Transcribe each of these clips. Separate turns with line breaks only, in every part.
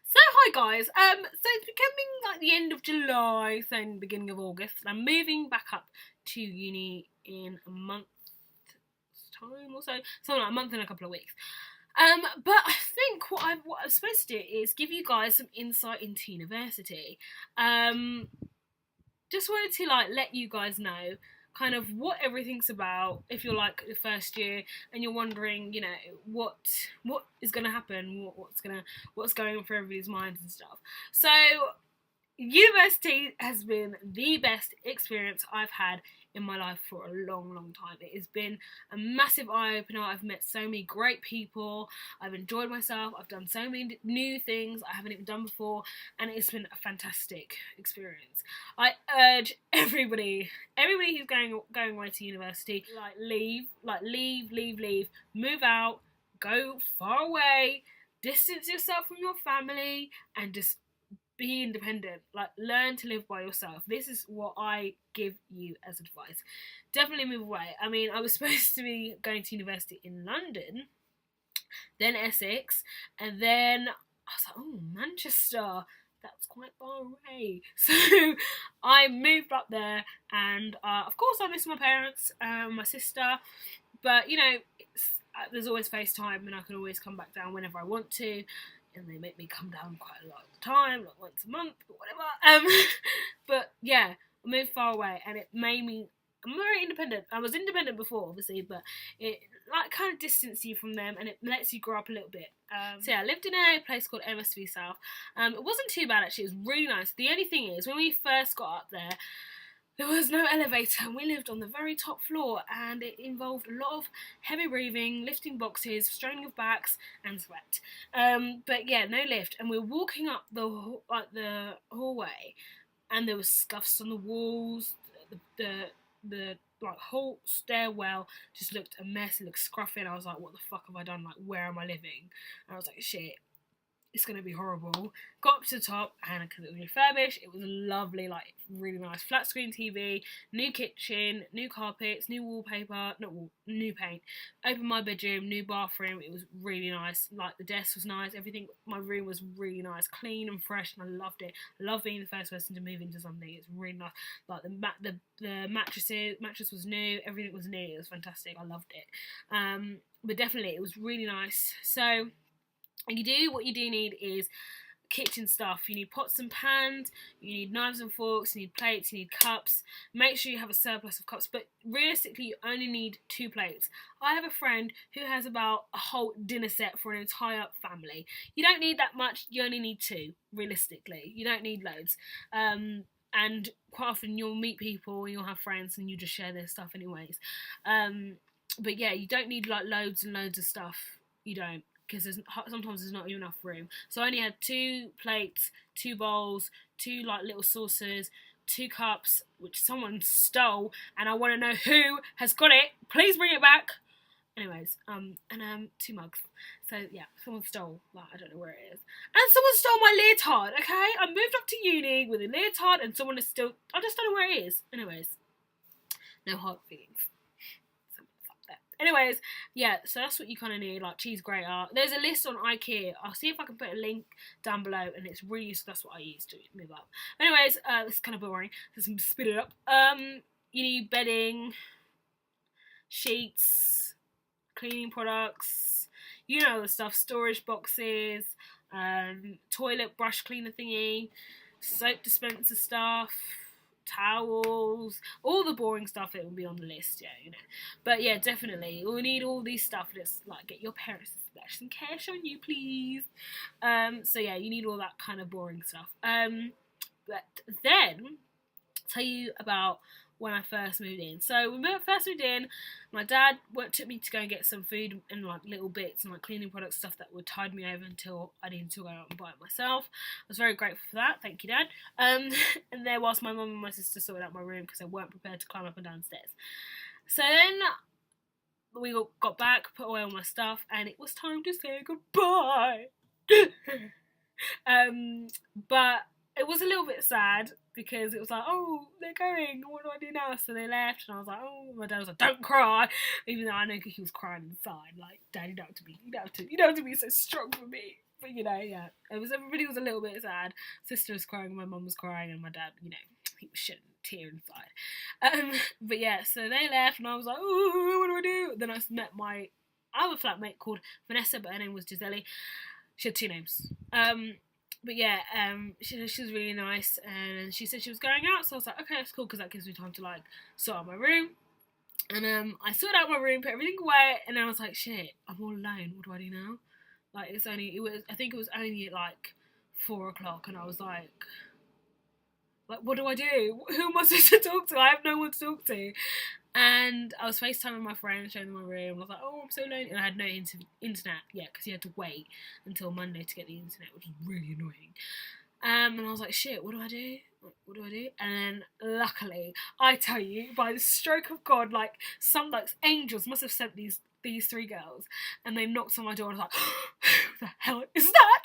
So hi guys, so it's becoming like the end of July, so in the beginning of August, and I'm moving back up to uni in a month's time or so, something like a month and a couple of weeks. But I think what I'm supposed to do is give you guys some insight into university. Um, just wanted to like let you guys know kind of what everything's about if you're like the first year and you're wondering, what is going to happen, what's going on for everybody's minds and stuff. So university has been the best experience I've had in my life for a long, long time. It has been a massive eye opener. I've met so many great people. I've enjoyed myself. I've done so many new things I haven't even done before, and it's been a fantastic experience. I urge everybody who's going away to university, leave, move out, go far away, distance yourself from your family, and just be independent. Like, learn to live by yourself. This is what I give you as advice. Definitely move away. I mean, I was supposed to be going to university in London, then Essex, and then I was like, oh, Manchester. That's quite far away. So I moved up there, and of course I miss my parents, my sister, but there's always FaceTime, and I can always come back down whenever I want to. And they make me come down quite a lot of the time, like once a month or whatever. But yeah, I moved far away, and it made me. I'm very independent. I was independent before, obviously, but it like kind of distances you from them, and it lets you grow up a little bit. So yeah, I lived in a place called MSV South. It wasn't too bad actually. It was really nice. The only thing is, when we first got up there was no elevator, and we lived on the very top floor, and it involved a lot of heavy breathing, lifting boxes, straining of backs, and sweat. But yeah, no lift, and we were walking up the hallway, and there was scuffs on the walls. The like whole stairwell just looked a mess. It looked scruffy, and I was like, "What the fuck have I done? Like, where am I living?" And I was like, "Shit, it's going to be horrible." Got up to the top, and because it was refurbished, it was lovely, like really nice flat screen TV, new kitchen, new carpets, new wallpaper, new paint. Opened my bedroom, new bathroom. It was really nice. Like, the desk was nice. Everything, my room was really nice, clean and fresh, and I loved it. I love being the first person to move into something. It's really nice. Like the mattress was new. Everything was new. It was fantastic. I loved it. But definitely, it was really nice. So what you do need is kitchen stuff. You need pots and pans, you need knives and forks, you need plates, you need cups. Make sure you have a surplus of cups, but realistically you only need 2 plates. I have a friend who has about a whole dinner set for an entire family. You don't need that much, you only need 2, realistically. You don't need loads. And quite often you'll meet people and you'll have friends and you just share their stuff anyways. But yeah, you don't need like loads and loads of stuff. You don't, because sometimes there's not enough room. So I only had 2 plates, 2 bowls, 2 like little saucers, 2 cups, which someone stole, and I want to know who has got it. Please bring it back. Anyways, and 2 mugs. So yeah, someone stole. Like, I don't know where it is. And someone stole my leotard. Okay, I moved up to uni with a leotard, and someone is still. I just don't know where it is. Anyways, no hard feelings. Anyways, yeah, so that's what you kind of need, like cheese grater. There's a list on IKEA. I'll see if I can put a link down below, and it's really useful. That's what I use to move up. Anyways, it's kind of boring. Let's spit it up. You need bedding, sheets, cleaning products, you know the stuff, storage boxes, toilet brush cleaner thingy, soap dispenser stuff, towels, all the boring stuff that will be on the list, but yeah, definitely we'll need all these stuff. Just like, get your parents to splash some cash on you, please. So yeah, you need all that kind of boring stuff. But then tell you about when I first moved in. So when I first moved in, my dad took me to go and get some food and like little bits and like cleaning products, stuff that would tide me over until I needed to go out and buy it myself. I was very grateful for that. Thank you, Dad. And there, whilst my mum and my sister sorted out my room because they weren't prepared to climb up and down stairs. So then we got back, put away all my stuff, and it was time to say goodbye. But it was a little bit sad because it was like, oh, they're going, what do I do now? So they left, and I was like, oh, my dad was like, don't cry, even though I know he was crying inside, like, Dad, you don't have to be so strong for me. But yeah, everybody was a little bit sad. Sister was crying, my mum was crying, and my dad, he was shedding a tear inside. But yeah, so they left, and I was like, oh, what do I do? Then I met my other flatmate called Vanessa, but her name was Gisele. She had 2 names. But yeah, she was really nice, and she said she was going out, so I was like, okay, that's cool, because that gives me time to like sort out my room. And I sorted out my room, put everything away, and then I was like, shit, I'm all alone. What do I do now? Like, I think it was only like 4 o'clock, and I was like, what do I do? Who am I supposed to talk to? I have no one to talk to. And I was FaceTiming my friend, showing them my room. I was like, oh, I'm so lonely. And I had no internet yet, because you had to wait until Monday to get the internet, which was really annoying. And I was like, shit, what do I do? What do I do? And then, luckily, I tell you, by the stroke of God, like, some angels must have sent these 3 girls, and they knocked on my door, and I was like, who the hell is that?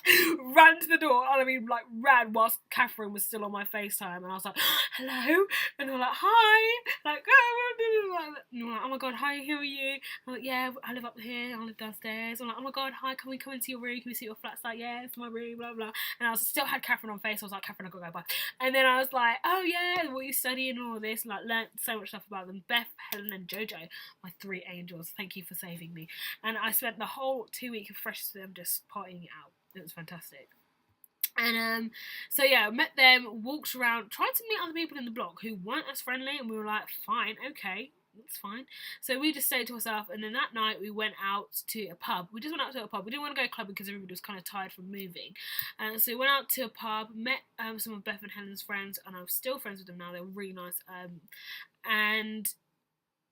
Ran to the door, and I mean, like, ran whilst Catherine was still on my FaceTime, and I was like, hello? And they were like, hi! Like, oh my God, hi, who are you? I'm like, yeah, I live up here, I live downstairs. I'm like, oh my God, hi, can we come into your room? Can we see your flat's like, yeah, it's my room, blah, blah. And I still had Catherine on Face, I was like, Catherine, I've got to go, bye. And then I was like, oh yeah, what are you studying and all this, and like, learnt so much stuff about them. Beth, Helen, and Jojo, my 3 angels, thank you for saving me. And I spent the whole 2 week of Freshers with them just partying it out. It was fantastic. And so yeah, I met them, walked around, tried to meet other people in the block who weren't as friendly, and we were like, fine, okay, that's fine. So we just stayed to ourselves, and then that night we went out to a pub. We just went out to a pub. We didn't want to go clubbing because everybody was kind of tired from moving. So we went out to a pub, met some of Beth and Helen's friends, and I'm still friends with them now. They were really nice. And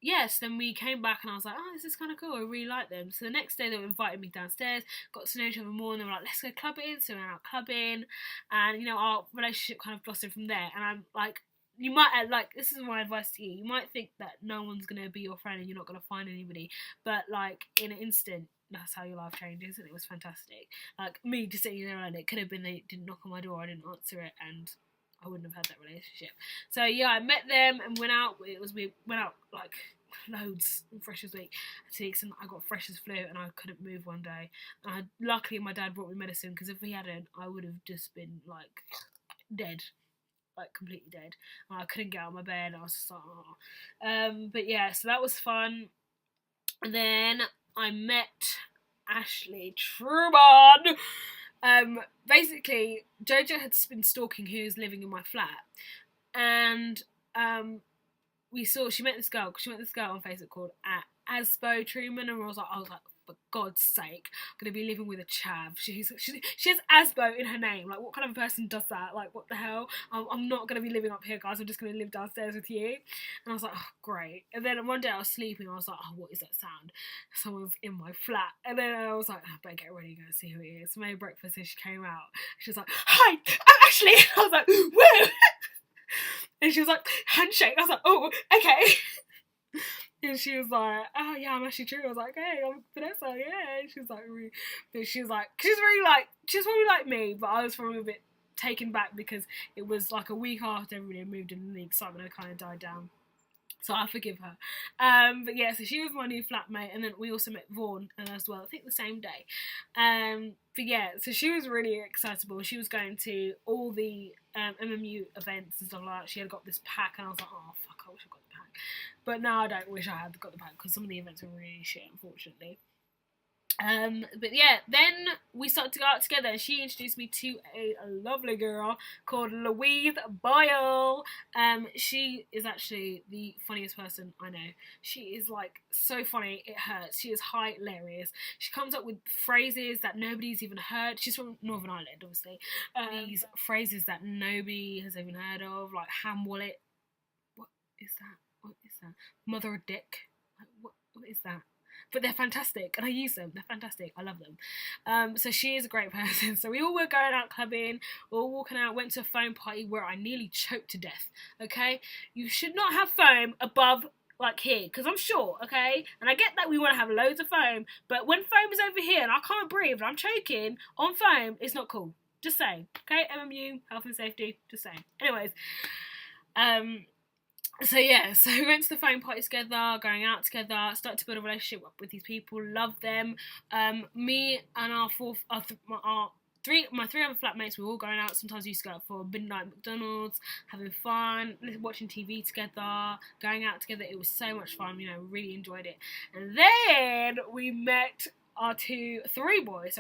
yes, then we came back and I was like, oh, this is kind of cool, I really like them. So the next day they invited me downstairs, got to know each other more, and they were like, let's go clubbing. So we went out clubbing, and our relationship kind of blossomed from there. And I'm like, you might, like, this is my advice to you, you might think that no one's going to be your friend and you're not going to find anybody, but like, in an instant, that's how your life changes, and it was fantastic. Like, me just sitting there, and it could have been they didn't knock on my door, I didn't answer it, and I wouldn't have had that relationship. So yeah, I met them and went out. We went out like loads in Freshers Week. And I got Freshers flu and I couldn't move one day. And luckily my dad brought me medicine, because if he hadn't, I would have just been like dead, like completely dead. And I couldn't get out of my bed. I was just like, oh. But yeah, so that was fun. And then I met Ashley Truman. Basically, Jojo had been stalking who was living in my flat, and she met this girl on Facebook called Asbo Truman, and I was like, for God's sake, I'm gonna be living with a chav. She has Asbo in her name. Like, what kind of person does that? Like, what the hell? I'm not gonna be living up here, guys. I'm just gonna live downstairs with you. And I was like, oh, great. And then one day I was sleeping. I was like, oh, what is that sound? Someone's in my flat. And then I was like, I better get ready and go see who it is. So I made breakfast and she came out. She was like, hi, I'm Ashley. And I was like, woo. And she was like, handshake. I was like, oh, okay. And she was like, oh yeah, I'm actually true. I was like, hey, I'm Vanessa, yeah. And she was like, she's probably like me, but I was probably a bit taken back because it was like a week after everybody had moved in and the excitement had kind of died down. So I forgive her. But yeah, so she was my new flatmate, and then we also met Vaughan as well, I think the same day. But yeah, so she was really excitable. She was going to all the MMU events and stuff like that. She had got this pack, and I was like, oh fuck, I wish I got the pack. But now I don't wish I had got the pack, because some of the events were really shit, unfortunately. But yeah, then we started to go out together, and she introduced me to a lovely girl called Louise Boyle. She is actually the funniest person I know. She is like so funny, it hurts. She is hilarious. She comes up with phrases that nobody's even heard. She's from Northern Ireland, obviously. These phrases that nobody has even heard of, like ham wallet. What is that? Mother of dick. Like, what is that? But they're fantastic, and I use them. They're fantastic. I love them. So she is a great person. So we all were going out clubbing, all walking out, went to a foam party where I nearly choked to death, okay? You should not have foam above, like, here, because I'm short, okay? And I get that we want to have loads of foam, but when foam is over here and I can't breathe and I'm choking on foam, it's not cool. Just saying, okay? MMU, health and safety, just saying. Anyways, so yeah, so we went to the foam party together, going out together, started to build a relationship with these people, love them. Me and our my 3 other flatmates, we were all going out. Sometimes we used to go out for midnight McDonald's, having fun, watching TV together, going out together. It was so much fun, you know, really enjoyed it. And then we met our 3 boys,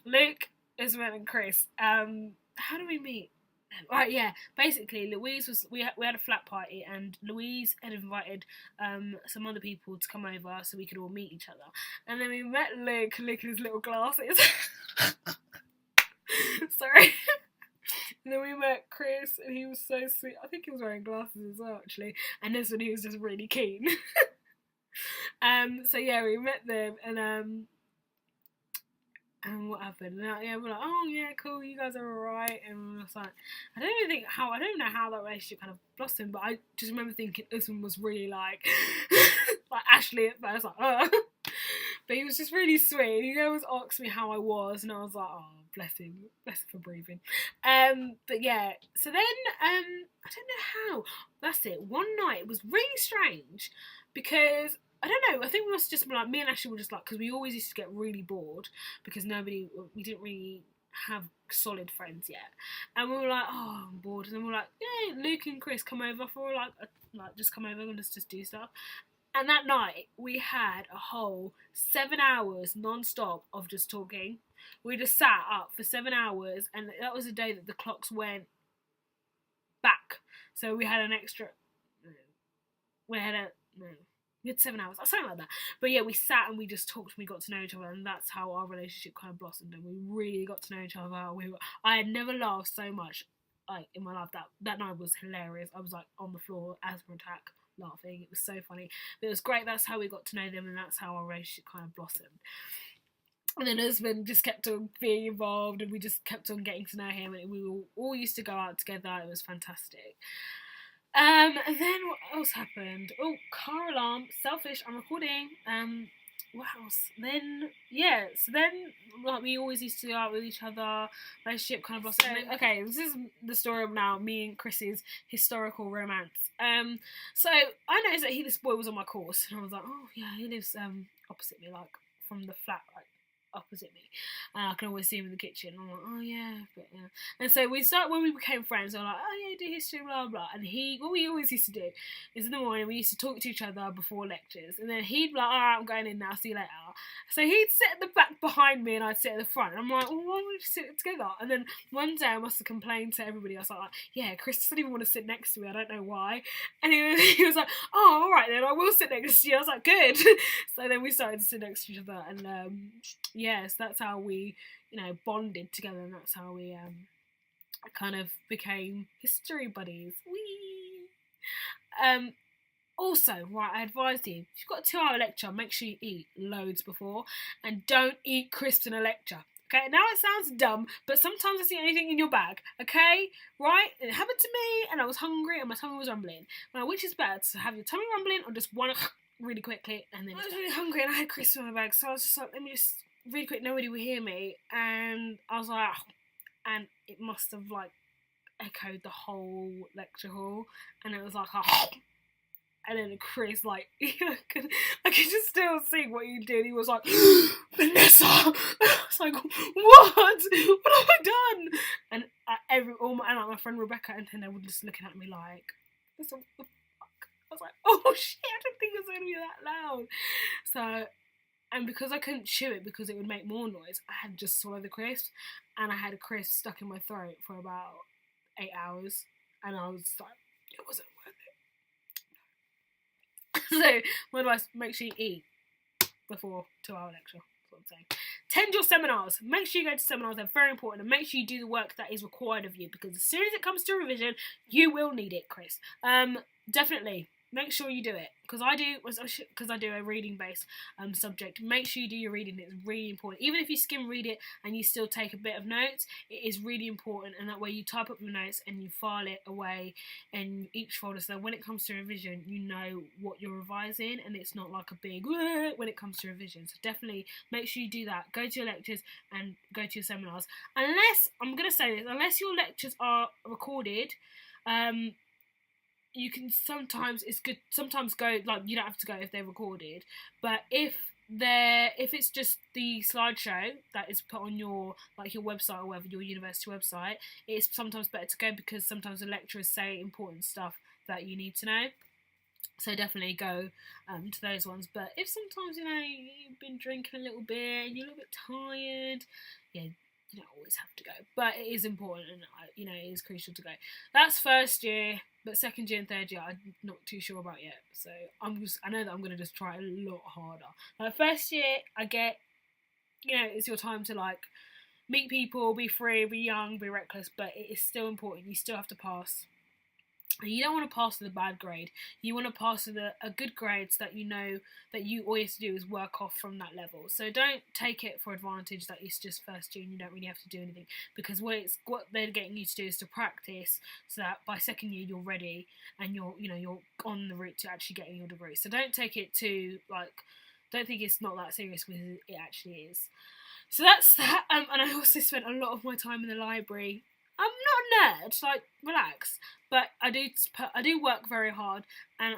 Luke, Ismael and Chris. How do we meet? Right, yeah. Basically, we had a flat party, and Louise had invited some other people to come over so we could all meet each other. And then we met Luke in his little glasses. Sorry. And then we met Chris, and he was so sweet. I think he was wearing glasses as well, actually. And this one, he was just really keen. So yeah, we met them, and what happened? And, yeah, we're like, oh yeah, cool, you guys are alright. And I was like, I don't know how that relationship kind of blossomed, but I just remember thinking Usman was really like Ashley at first, like, but he was just really sweet. He always asked me how I was, and I was like, oh, bless him for breathing. But yeah, so then I don't know how. That's it. One night it was really strange because I don't know, I think we must just be like, me and Ashley were just like, because we always used to get really bored because we didn't really have solid friends yet. And we were like, oh, I'm bored. And then we were like, yeah, Luke and Chris come over for like just come over and just do stuff. And that night, we had a whole 7 hours non-stop of just talking. We just sat up for 7 hours, and that was the day that the clocks went back. So we had an extra, we had 7 hours, something like that. But yeah, we sat and we just talked and we got to know each other, and that's how our relationship kind of blossomed, and we really got to know each other. I had never laughed so much like in my life. That night was hilarious. I was like on the floor, asthma attack, laughing. It was so funny. But it was great. That's how we got to know them, and that's how our relationship kind of blossomed. And then husband just kept on being involved, and we just kept on getting to know him, and we all used to go out together. It was fantastic. And then what else happened? Oh, car alarm, selfish, I'm recording. What else? Then, yeah, so then, like, we always used to go out with each other, relationship kind of blossomed. Okay, this is the story of now me and Chris's historical romance. So I noticed that this boy was on my course, and I was like, oh yeah, he lives opposite me, like, from the flat, like, opposite me. I can always see him in the kitchen. I'm like, oh yeah, but yeah. And so when we became friends, we were like, oh yeah, do history, blah blah. And what we always used to do is in the morning we used to talk to each other before lectures, and then he'd be like, alright, I'm going in now, see you later. So he'd sit at the back behind me, and I'd sit at the front. And I'm like, well, why don't we just sit together? And then one day I must have complained to everybody. I was like, yeah, Chris doesn't even want to sit next to me. I don't know why. And he was like, oh, alright then, I will sit next to you. I was like, good. So then we started to sit next to each other, and yes, that's how we, bonded together, and that's how we kind of became history buddies. Whee! Also, right, I advise you, if you've got a 2-hour lecture, make sure you eat loads before, and don't eat crisps in a lecture. Okay, now it sounds dumb, but sometimes I see anything in your bag, okay? Right? It happened to me, and I was hungry, and my tummy was rumbling. Now, which is better, to have your tummy rumbling, or just one really quickly, and then I was really hungry, and I had crisps in my bag, so I was just like, let me just really quick, nobody would hear me, and I was like, and it must have like echoed the whole lecture hall, and it was like, and then Chris, like, I could just still see what he did. He was like, Vanessa. I was like, what have I done? And my friend Rebecca and Tina were just looking at me like, what the fuck? I was like, oh shit, I didn't think it was going to be that loud. So, and because I couldn't chew it because it would make more noise, I had just swallowed the crisp, and I had a crisp stuck in my throat for about 8 hours, and I was like, it wasn't worth it. So, my advice, make sure you eat before 2-hour lecture. That's what I'm saying. Tend your seminars. Make sure you go to seminars. They're very important, and make sure you do the work that is required of you, because as soon as it comes to revision, you will need it, Chris. Definitely. Make sure you do it, because I do a reading-based subject. Make sure you do your reading. It's really important. Even if you skim read it and you still take a bit of notes, it is really important, and that way you type up your notes and you file it away in each folder, so when it comes to revision, you know what you're revising, and it's not like a big when it comes to revision. So definitely make sure you do that. Go to your lectures and go to your seminars. Unless your lectures are recorded, you can sometimes go, like, you don't have to go if they're recorded, but if if it's just the slideshow that is put on your your website or whatever, your university website, it's sometimes better to go because sometimes the lecturers say important stuff that you need to know. So definitely go to those ones. But if sometimes you've been drinking a little bit and you're a little bit tired, yeah, you don't always have to go. But it is important, and it is crucial to go. That's first year, but second year and third year, I'm not too sure about yet. So I know that I'm gonna just try a lot harder. Like first year, I get, it's your time to meet people, be free, be young, be reckless. But it is still important. You still have to pass. You don't want to pass with a bad grade. You want to pass with a good grade so that you know that all you have to do is work off from that level. So don't take it for advantage that it's just first year and you don't really have to do anything, because what they're getting you to do is to practice so that by second year you're ready and you're on the route to actually getting your degree. So don't take it don't think it's not that serious, because it actually is. So that's that. And I also spent a lot of my time in the library. I'm not a nerd, relax. But I do work very hard, and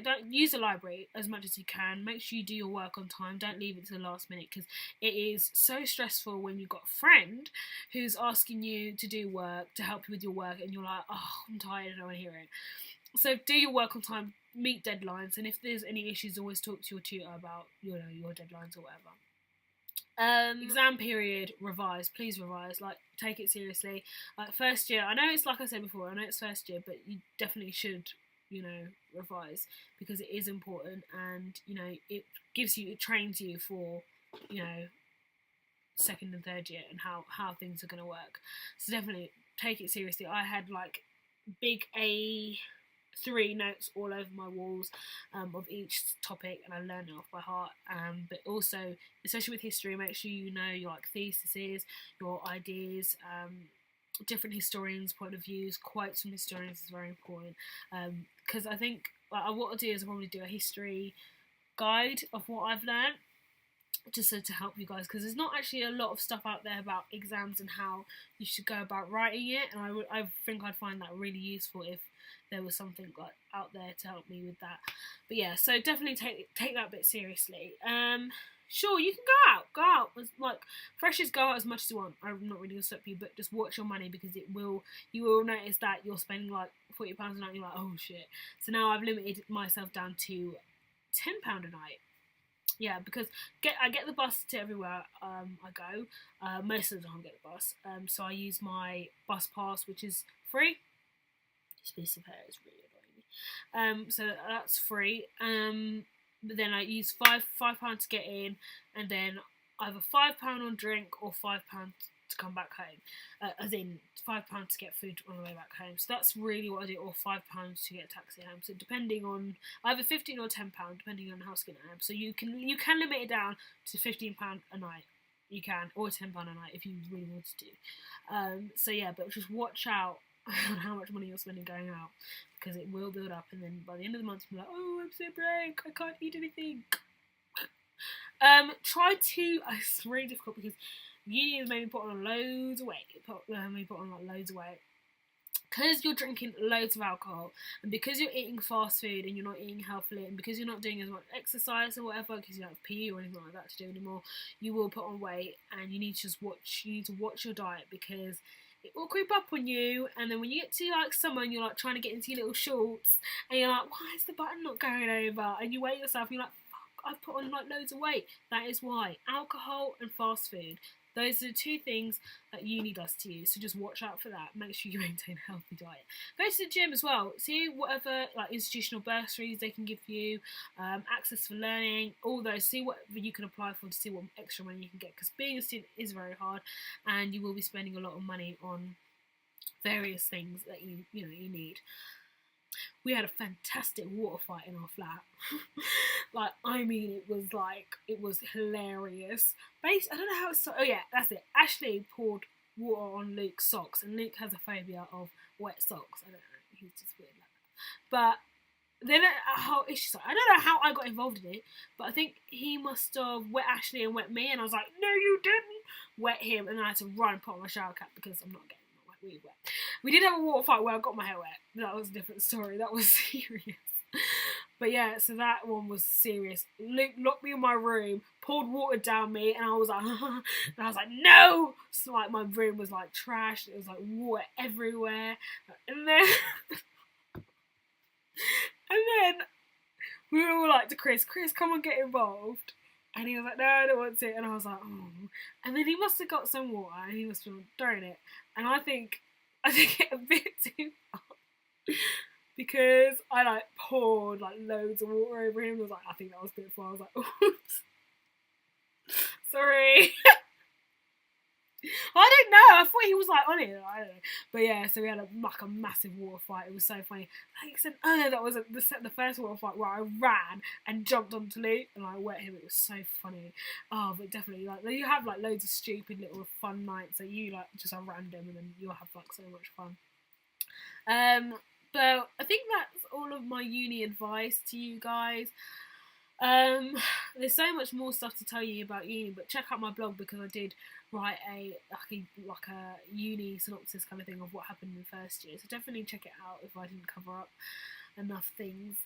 don't use the library as much as you can. Make sure you do your work on time. Don't leave it to the last minute, because it is so stressful when you've got a friend who's asking you to do work, to help you with your work, and you're like, oh, I'm tired, I don't want to hear it. So do your work on time, meet deadlines, and if there's any issues, always talk to your tutor about your deadlines or whatever. Exam period, revise. Please revise. Take it seriously. First year, I know it's like I said before, I know it's first year, but you definitely should, revise, because it is important, and it trains you for, second and third year and how things are going to work. So definitely take it seriously. I had big A3 notes all over my walls of each topic, and I learned it off by heart. But also, especially with history, make sure you know your theses, your ideas, different historians' point of views, quotes from historians is very important. Because I think what I'll do is I'll probably do a history guide of what I've learned, just so to help you guys, because there's not actually a lot of stuff out there about exams and how you should go about writing it, and I think I'd find that really useful if there was something out there to help me with that. But yeah, so definitely take that bit seriously. Sure, you can go out freshers, go out as much as you want. I'm not really gonna stop you, but just watch your money, because you will notice that you're spending £40 a night and you're like, oh shit. So now I've limited myself down to £10 a night. Yeah, because I get the bus to everywhere I go. Most of the time I get the bus. So I use my bus pass, which is free. This piece of hair is really annoying me. So that's free. But then I use £5 to get in, and then either £5 on drink or £5 to come back home. As in £5 to get food on the way back home. So that's really what I do, or £5 to get a taxi home. So depending on either £15 or £10, depending on how skinny I am. So you can limit it down to £15 a night. You can, or £10 a night if you really want to do. So yeah, but just watch out on how much money you're spending going out, because it will build up, and then by the end of the month you'll be like, oh, I'm so broke, I can't eat anything. It's really difficult, because uni has made me put on loads of weight. Because you're drinking loads of alcohol, and because you're eating fast food and you're not eating healthily, and because you're not doing as much exercise or whatever, because you don't have PE or anything like that to do anymore, you will put on weight, and you need to watch your diet, because it will creep up on you. And then when you get to summer and you're trying to get into your little shorts, and you're like, why is the button not going over? And you weigh yourself and you're like, fuck, I've put on loads of weight. That is why. Alcohol and fast food. Those are the two things that uni does to you, so just watch out for that. Make sure you maintain a healthy diet. Go to the gym as well. See whatever institutional bursaries they can give you, access for learning, all those. See what you can apply for to see what extra money you can get, because being a student is very hard, and you will be spending a lot of money on various things that you need. We had a fantastic water fight in our flat. It was hilarious. I don't know how it started. Oh yeah, that's it. Ashley poured water on Luke's socks, and Luke has a phobia of wet socks. I don't know, he's just weird like that. But then I don't know how I got involved in it, but I think he must have wet Ashley and wet me, and I was like, no, you didn't. Wet him, and I had to run and put on my shower cap, because I'm not getting really wet. We did have a water fight where I got my hair wet. That was a different story. That was serious. But yeah, so that one was serious. Luke locked me in my room, poured water down me, and I was like, and I was like, no! So like my room was like trashed. It was like water everywhere, and then we were all like to Chris, come on, get involved. And he was like, no, I don't want to. And I was like, oh. And then he must have got some water and he must have thrown it. And I think it a bit too far. Because I like poured like loads of water over him. I was like, I think that was a bit far. I was like, oops. Sorry. I don't know. I thought he was like on it. I don't know. But yeah, so we had a massive water fight. It was so funny. Like I said, oh no, that was the first water fight where I ran and jumped onto Luke and I wet him. It was so funny. Oh, but definitely like you have like loads of stupid little fun nights that you like just are random and then you'll have like so much fun. But I think that's all of my uni advice to you guys. There's so much more stuff to tell you about uni, but check out my blog because I did write a uni synopsis kind of thing of what happened in the first year. So definitely check it out if I didn't cover up enough things.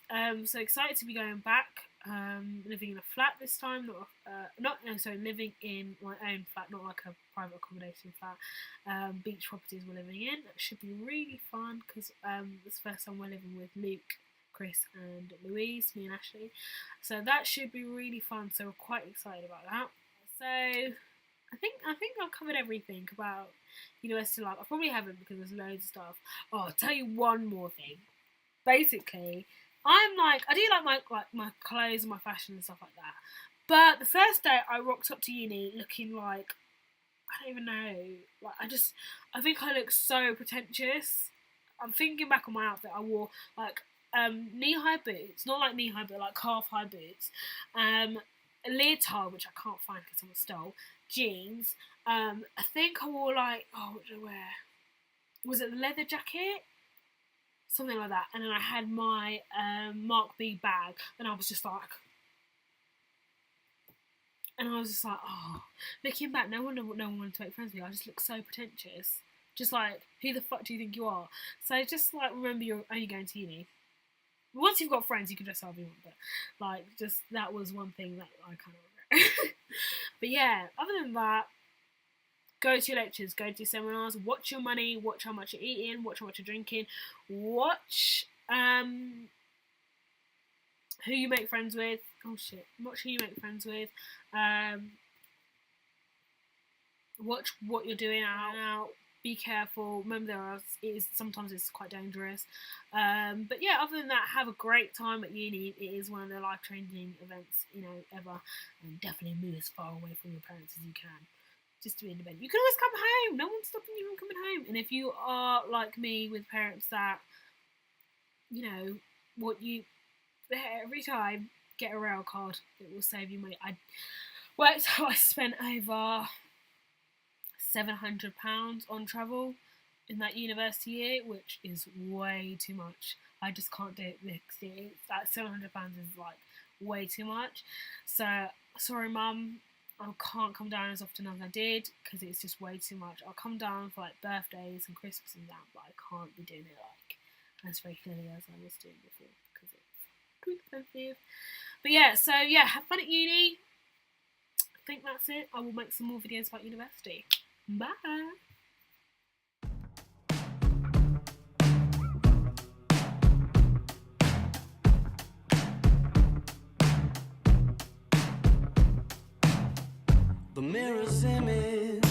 So excited to be going back. Living in a flat this time, living in my own flat, not like a private accommodation flat. Beach properties we're living in. It should be really fun because it's the first time we're living with Luke, Chris and Louise, me and Ashley. So that should be really fun. So we're quite excited about that. So I think I've covered everything about university life. I probably haven't because there's loads of stuff. Oh, I'll tell you one more thing. Basically, I do like my clothes and my fashion and stuff like that. But the first day I rocked up to uni looking like, I don't even know, like I think I look so pretentious. I'm thinking back on my outfit. I wore like knee-high boots, not like knee-high but like calf-high boots, a leotard which I can't find because someone stole, jeans. I think I wore like, what did I wear? Was it the leather jacket? Something like that. And then I had my Mark B bag, and I was just like, looking back, no one wanted to make friends with me. I just look so pretentious. Just like, who the fuck do you think you are? So just like remember you're only going to uni. Once you've got friends, you can dress however you want, but like just that was one thing that I kind of regret. But yeah, other than that, go to your lectures, go to your seminars, watch your money, watch how much you're eating, watch how much you're drinking, watch who you make friends with. Watch who you make friends with. Watch what you're doing out. Be careful. Remember, sometimes it's quite dangerous. But yeah, other than that, have a great time at uni. It is one of the life-changing events, ever. And definitely move as far away from your parents as you can. Just to be independent. You can always come home. No one's stopping you from coming home. And if you are like me with parents that, what you every time, get a rail card. It will save you money. I spent over £700 on travel in that university year, which is way too much. I just can't do it next year. That £700 is like way too much. So sorry, Mum. I can't come down as often as I did because it's just way too much. I'll come down for like birthdays and Christmas and that, but I can't be doing it like as regularly as I was doing before because it's too expensive. But yeah, so yeah, have fun at uni. I think that's it. I will make some more videos about university. Bye.
The mirror's image,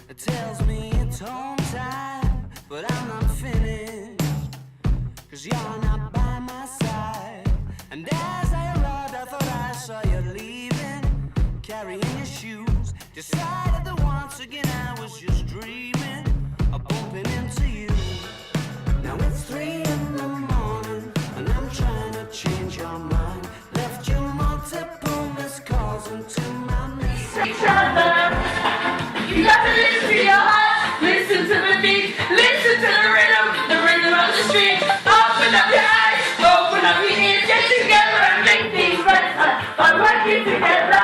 it tells me it's home time, but I'm not finished, 'cause you're not by my side. And as I arrived, I thought I saw you leaving, carrying your shoes. Decided that once again I was just dreaming of bumping into you. Now it's 3 in the morning, and I'm trying to change your mind. Left you multiple missed calls into my
Each other. You got to listen to your heart, listen to the beat, listen to the rhythm of the street. Open up your eyes, open up your ears, get together and make things better by working together.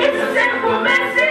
It's a simple message.